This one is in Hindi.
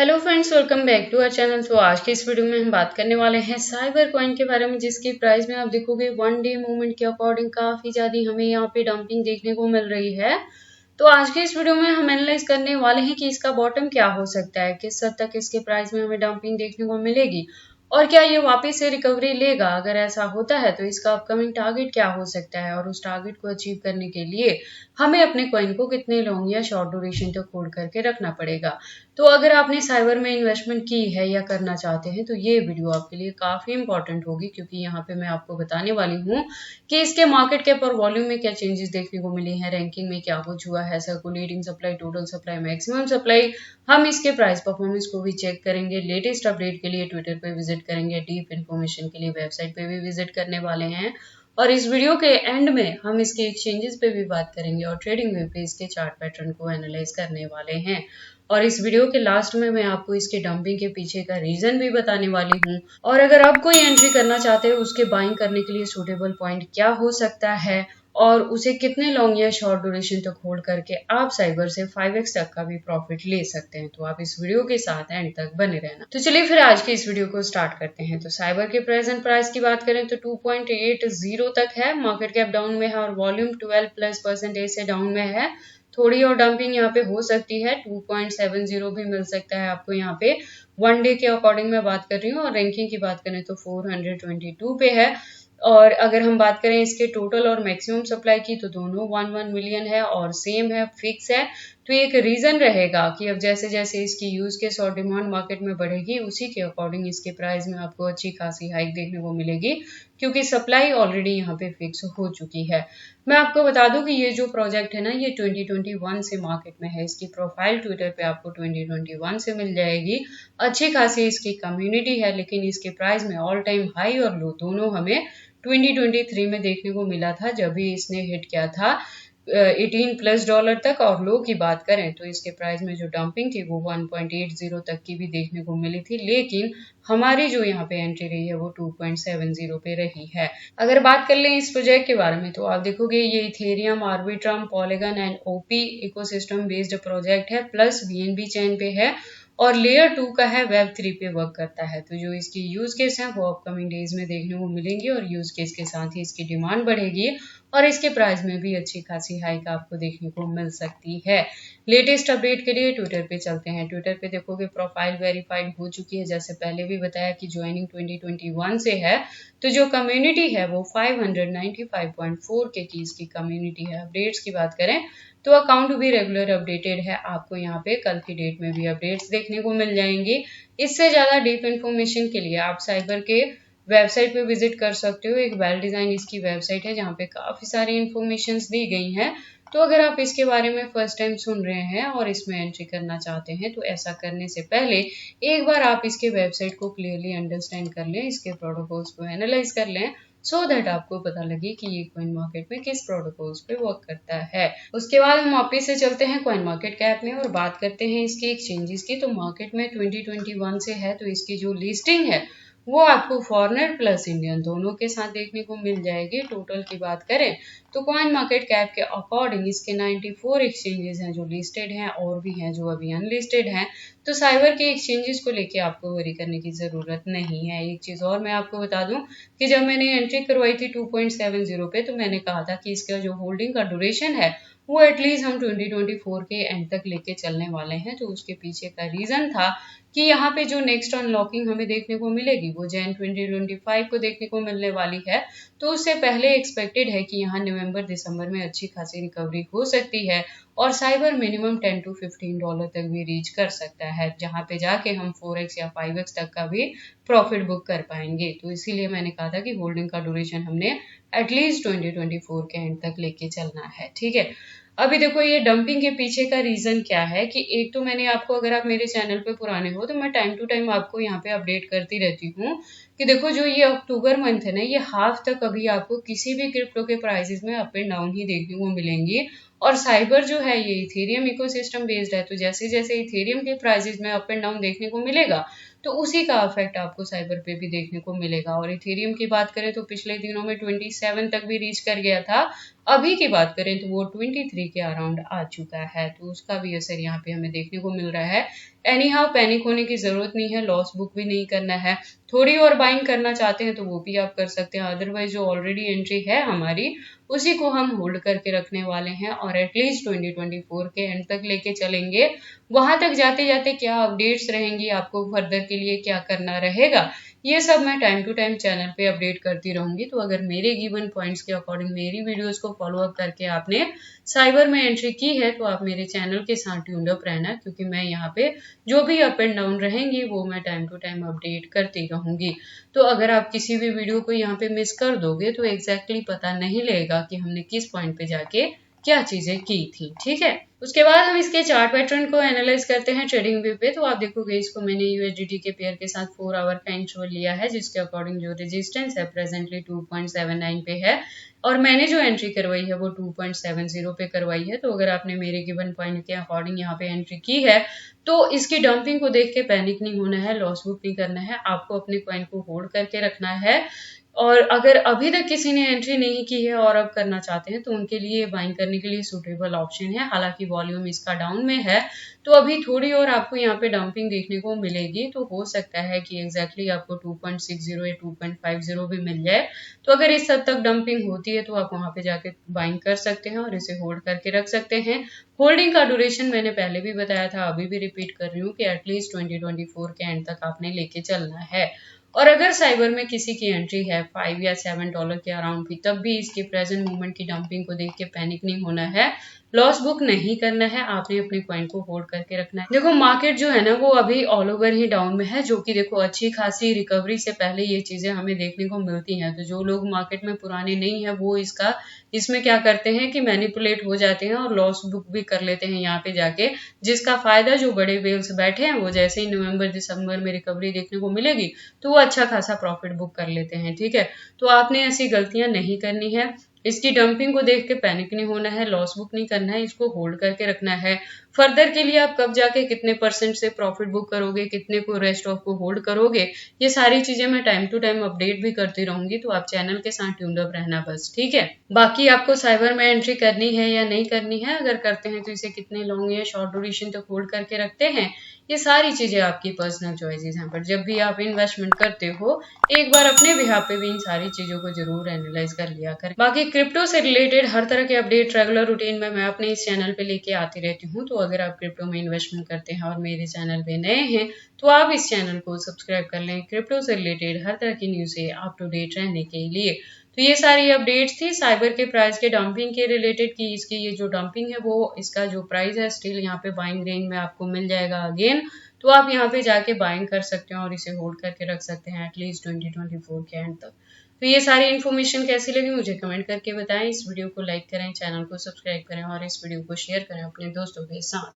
Hello friends, welcome back to our channel. तो आज के इस वीडियो में हम बात करने वाले हैं साइबर कॉइन के बारे में, जिसकी प्राइस में आप देखोगे वन डे मूवमेंट के अकॉर्डिंग काफी ज्यादा हमें यहाँ पे डंपिंग देखने को मिल रही है। तो आज के इस वीडियो में हम एनालाइज करने वाले हैं कि इसका बॉटम क्या हो सकता है, किस हद तक इसके प्राइस में हमें डंपिंग देखने को मिलेगी और क्या ये वापस से रिकवरी लेगा। अगर ऐसा होता है तो इसका अपकमिंग टारगेट क्या हो सकता है और उस टारगेट को अचीव करने के लिए हमें अपने कॉइन को कितने लॉन्ग या शॉर्ट ड्यूरेशन तक होल्ड करके रखना पड़ेगा। तो अगर आपने साइबर में इन्वेस्टमेंट की है या करना चाहते हैं तो ये वीडियो आपके लिए काफी इंपॉर्टेंट होगी, क्योंकि यहाँ पे मैं आपको बताने वाली हूँ कि इसके मार्केट कैप और वॉल्यूम में क्या चेंजेस देखने को मिले हैं, रैंकिंग में क्या कुछ हुआ है, circulating supply, total supply, maximum supply. हम इसके प्राइस परफॉर्मेंस को भी चेक करेंगे। लेटेस्ट अपडेट के लिए ट्विटर पे विजिट करेंगे, डीप इन्फॉर्मेशन के लिए वेबसाइट पे भी विजिट करने वाले हैं और इस वीडियो के एंड में हम इसके एक्सचेंजेस पे भी बात करेंगे और ट्रेडिंग व्यू पे इसके चार्ट पैटर्न को एनालाइज करने वाले हैं। और इस वीडियो के लास्ट में मैं आपको इसके डंपिंग के पीछे का रीजन भी बताने वाली हूँ। और अगर आप कोई एंट्री करना चाहते हैं उसके बाइंग करने के लिए सूटेबल पॉइंट क्या हो सकता है और उसे कितने लॉन्ग या शॉर्ट ड्यूरेशन तक होल्ड करके आप साइबर से 5x तक का भी प्रॉफिट ले सकते हैं। तो आप इस वीडियो के साथ एंड तक बने रहना। तो चलिए फिर आज के इस वीडियो को स्टार्ट करते हैं। तो साइबर के प्रेजेंट प्राइस की बात करें तो 2.80 तक है, मार्केट कैप डाउन में है और वॉल्यूम 12+% से डाउन में है। थोड़ी और डंपिंग यहाँ पे हो सकती है, 2.70 भी मिल सकता है आपको यहाँ पे। वन डे के अकॉर्डिंग मैं बात कर रही हूँ और रैंकिंग की बात करें तो 422 पे है। और अगर हम बात करें इसके टोटल और मैक्सिमम सप्लाई की तो दोनों 1 मिलियन है और सेम है, फिक्स है। तो एक रीजन रहेगा कि अब जैसे जैसे इसकी यूज केस और डिमांड मार्केट में बढ़ेगी उसी के अकॉर्डिंग इसके प्राइस में आपको अच्छी खासी हाइक देखने को मिलेगी, क्योंकि सप्लाई ऑलरेडी यहाँ पे फिक्स हो चुकी है। मैं आपको बता दूं कि ये जो प्रोजेक्ट है ना, ये 2021 से मार्केट में है। इसकी प्रोफाइल ट्विटर पे आपको 2021 से मिल जाएगी। अच्छी खासी इसकी कम्युनिटी है, लेकिन इसके प्राइस में ऑल टाइम हाई और लो दोनों हमें 2023 में देखने को मिला था, जब भी इसने हिट किया था $18+ तक। और लो की बात करें तो इसके प्राइस में जो डंपिंग थी वो 1.80 तक की भी देखने को मिली थी, लेकिन हमारी जो यहाँ पे एंट्री रही है वो 2.70 पे रही है। अगर बात कर लें इस प्रोजेक्ट के बारे में तो आप देखोगे ये Ethereum, Arbitrum, polygon and OP ecosystem based project है, प्लस बीएनबी चेन पे है और लेयर 2 का है, वेब 3 पे वर्क करता है। तो जो इसकी यूज केस है वो अपकमिंग डेज में देखने को मिलेंगे और यूज केस के साथ ही इसकी डिमांड बढ़ेगी और इसके प्राइस में भी अच्छी खासी हाइक आपको देखने को मिल सकती है। लेटेस्ट अपडेट के लिए ट्विटर पे चलते हैं। ट्विटर पे देखोगे प्रोफाइल वेरीफाइड हो चुकी है, जैसे पहले भी बताया कि ज्वाइनिंग 2021 से है। तो जो कम्युनिटी है वो 595.4 के की इसकी कम्युनिटी है। अपडेट्स की बात करें तो अकाउंट भी रेगुलर अपडेटेड है, आपको यहाँ पे कल की डेट में भी अपडेट्स देखने को मिल जाएंगे। इससे ज्यादा डीप इन्फॉर्मेशन के लिए आप साइबर के वेबसाइट पे विजिट कर सकते हो। एक वेल डिजाइन इसकी वेबसाइट है जहाँ पे काफी सारी इन्फॉर्मेशन दी गई हैं। तो अगर आप इसके बारे में फर्स्ट टाइम सुन रहे हैं और इसमें एंट्री करना चाहते हैं तो ऐसा करने से पहले एक बार आप इसके वेबसाइट को क्लियरली अंडरस्टैंड कर लें, इसके प्रोटोकॉल्स को एनालाइज कर लें, सो दैट आपको पता लगे कि ये कॉइन मार्केट में किस प्रोटोकॉल्स पे वर्क करता है। उसके बाद हम वापस से चलते हैं कॉइन मार्केट कैप में और बात करते हैं इसके एक्सचेंजेस की। तो मार्केट में 2021 से है, तो इसकी जो लिस्टिंग है वो आपको फॉरेनर प्लस इंडियन दोनों के साथ देखने को मिल जाएगी। टोटल की बात करें तो कॉइन मार्केट कैप के अकॉर्डिंग इसके 94 एक्सचेंजेस हैं जो लिस्टेड हैं और भी हैं जो अभी अनलिस्टेड हैं। तो साइबर के एक्सचेंजेस को लेके आपको वरी करने की जरूरत नहीं है। एक चीज और मैं आपको बता दूं कि जब मैंने एंट्री करवाई थी 2.70 पे तो मैंने कहा था कि इसका जो होल्डिंग का ड्यूरेशन है वो एटलीस्ट हम 2024 के एंड तक लेके चलने वाले हैं। तो उसके पीछे का रीजन था कि यहाँ पे जो नेक्स्ट अनलॉकिंग हमें देखने को मिलेगी वो जैन 2025 को देखने को मिलने वाली है। तो उससे पहले एक्सपेक्टेड है कि यहाँ नवंबर दिसंबर में अच्छी खासी रिकवरी हो सकती है और साइबर मिनिमम $10 to $15 तक भी रीच कर सकता है, जहाँ पे जाके हम 4x या 5x तक का भी प्रॉफिट बुक कर पाएंगे। तो इसीलिए मैंने कहा था कि होल्डिंग का ड्यूरेशन हमने एटलीस्ट 2024 के एंड तक लेके चलना है, ठीक है। अभी देखो ये डंपिंग के पीछे का रीजन क्या है कि एक तो मैंने आपको, अगर आप मेरे चैनल पे पुराने हो तो मैं टाइम टू टाइम आपको यहाँ पे अपडेट करती रहती हूँ कि देखो जो ये अक्टूबर मंथ है ना, ये हाफ तक अभी आपको किसी भी क्रिप्टो के प्राइसेस में अप एंड डाउन ही देखने को मिलेंगी। और साइबर जो है ये इथेरियम इकोसिस्टम बेस्ड है, तो जैसे जैसे इथेरियम के प्राइसेस में अप एंड डाउन देखने को मिलेगा तो उसी का इफेक्ट आपको साइबर पे भी देखने को मिलेगा। और इथेरियम की बात करें तो पिछले दिनों में 27 तक भी रीच कर गया था, अभी की बात करें तो वो 23 के अराउंड आ चुका है, तो उसका भी असर यहाँ पे हमें देखने को मिल रहा है। एनी हाउ पैनिक होने की जरूरत नहीं है, लॉस बुक भी नहीं करना है। थोड़ी और बाइंग करना चाहते हैं तो वो भी आप कर सकते हैं, अदरवाइज जो ऑलरेडी एंट्री है हमारी उसी को हम होल्ड करके रखने वाले हैं और एटलीस्ट 2024 के एंड तक लेके चलेंगे। वहां तक जाते जाते क्या अपडेट्स रहेंगी, आपको फर्दर के लिए क्या करना रहेगा, ये सब मैं टाइम टू टाइम चैनल पे अपडेट करती रहूंगी। तो अगर मेरे गिवन पॉइंट्स के अकॉर्डिंग मेरी वीडियोस को फॉलो अप करके आपने साइबर में एंट्री की है तो आप मेरे चैनल के साथ ट्यून्ड अप रहना, क्योंकि मैं यहाँ पे जो भी अप एंड डाउन रहेंगी वो मैं टाइम टू टाइम अपडेट करती रहूंगी। तो अगर आप किसी भी वीडियो को यहाँ पे मिस कर दोगे तो एग्जैक्टली पता नहीं लगेगा कि हमने किस पॉइंट पे जाके क्या चीजें की थी, ठीक है। उसके बाद हम इसके चार्ट पैटर्न को एनालाइज करते हैं ट्रेडिंग व्यू पे। तो आप देखोगे इसको मैंने यूएसडीटी के पेयर के साथ 4 आवर का इंटरवल लिया है, जिसके अकॉर्डिंग जो रेजिस्टेंस है प्रेजेंटली 2.79 पे है और मैंने जो एंट्री करवाई है वो 2.70 पे करवाई है। तो अगर आपने मेरे गिवन पॉइंट के अकॉर्डिंग यहाँ पे एंट्री की है तो इसकी डंपिंग को देख के पैनिक नहीं होना है, लॉस बुक नहीं करना है, आपको अपने कॉइन को होल्ड करके रखना है। और अगर अभी तक किसी ने एंट्री नहीं की है और अब करना चाहते हैं तो उनके लिए बाइंग करने के लिए सूटेबल ऑप्शन है। हालांकि वॉल्यूम इसका डाउन में है तो अभी थोड़ी और आपको यहाँ पे डंपिंग देखने को मिलेगी, तो हो सकता है कि एग्जैक्टली आपको 2.60 या 2.50 भी मिल जाए। तो अगर इस हद तक डंपिंग होती है तो आप वहां पे जाके बाइंग कर सकते हैं और इसे होल्ड करके रख सकते हैं। होल्डिंग का ड्यूरेशन मैंने पहले भी बताया था, अभी भी रिपीट कर रही हूँ कि एटलीस्ट 2024 के एंड तक आपने लेके चलना है। और अगर साइबर में किसी की एंट्री है $5 या $7 के अराउंड भी, तब भी इसके प्रेजेंट मूवमेंट की डंपिंग को देख के पैनिक नहीं होना है, लॉस बुक नहीं करना है, आपने अपने कॉइन को होल्ड करके रखना है। देखो मार्केट जो है ना वो अभी ऑल ओवर ही डाउन में है, जो कि देखो अच्छी खासी रिकवरी से पहले ये चीजें हमें देखने को मिलती हैं। तो जो लोग मार्केट में पुराने नहीं है वो इसमें क्या करते हैं कि मैनिपुलेट हो जाते हैं और लॉस बुक भी कर लेते हैं यहाँ पे जाके, जिसका फायदा जो बड़े वेल्स बैठे हैं वो जैसे ही नवंबर दिसंबर में रिकवरी देखने को मिलेगी तो वो अच्छा खासा प्रॉफिट बुक कर लेते हैं, ठीक है। तो आपने ऐसी गलतियां नहीं करनी है, इसकी डंपिंग को देख के पैनिक नहीं होना है, लॉस बुक नहीं करना है, इसको होल्ड करके रखना है। फर्दर के लिए आप कब जाके कितने परसेंट से प्रॉफिट बुक करोगे, कितने को रेस्ट ऑफ को होल्ड करोगे, ये सारी चीजें मैं टाइम टू टाइम अपडेट भी करती रहूंगी। तो आप चैनल के साथ ट्यून्ड अप रहना बस, ठीक है। बाकी आपको साइबर में एंट्री करनी है या नहीं करनी है, अगर करते हैं तो इसे कितने लॉन्ग या शॉर्ट ड्यूरेशन तक होल्ड करके रखते हैं, ये सारी चीजें आपकी पर्सनल चॉइसेस हैं। पर जब भी आप इन्वेस्टमेंट करते हो एक बार अपने बिहाफ पे भी इन सारी चीजों को जरूर एनालाइज कर लिया करें। बाकी क्रिप्टो से रिलेटेड हर तरह के अपडेट रेगुलर रूटीन में मैं अपने इस चैनल पे लेके आती रहती हूँ। तो अगर आप क्रिप्टो में इन्वेस्टमेंट करते हैं और मेरे चैनल पे नए हैं तो आप इस चैनल को सब्सक्राइब कर लें, क्रिप्टो से रिलेटेड हर तरह की न्यूज से अप टू डेट रहने के लिए। तो ये सारी अपडेट्स थी साइबर के प्राइस के डंपिंग के रिलेटेड की इसकी ये जो डंपिंग है वो इसका जो प्राइस है स्टिल यहाँ पे बाइंग रेंज में आपको मिल जाएगा अगेन। तो आप यहाँ पे जाके बाइंग कर सकते हैं और इसे होल्ड करके रख सकते हैं एटलीस्ट 2024 के एंड तक। तो ये सारी इन्फॉर्मेशन कैसी लगी मुझे कमेंट करके बताएं। इस वीडियो को लाइक करें, चैनल को सब्सक्राइब करें और इस वीडियो को शेयर करें अपने दोस्तों के साथ।